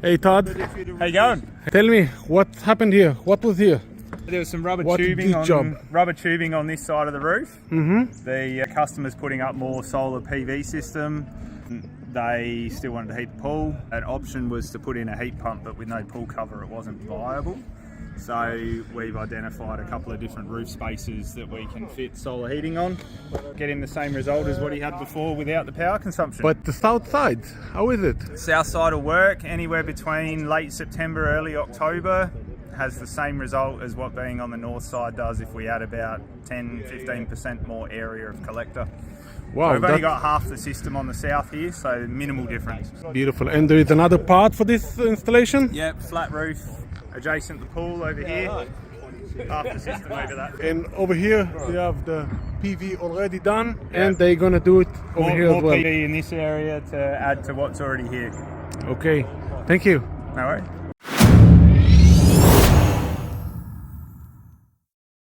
Hey Todd, How you going? tell me what happened here. What was here? There was some rubber What tubing big job. on this side of the roof. The customer's putting up more solar PV system. They still wanted to heat the pool. An option was to put in a heat pump, but with no pool cover, it wasn't viable. So we've identified a couple of different roof spaces that we can fit solar heating on, getting the same result as what he had before without the power consumption. But the south side, how is it? South side will work anywhere between late September, early October. Has the same result as what being on the north side does if we add about 10-15% more area of collector. Wow, We've only got half the system on the south here, so minimal difference. beautiful. And there is another part for this installation? Yep, flat roof adjacent to the pool over here. Half the system over that. And over here we have the PV already done, and they're gonna do it over here More as well. PV in this area to add to what's already here. Okay, thank you. No worries.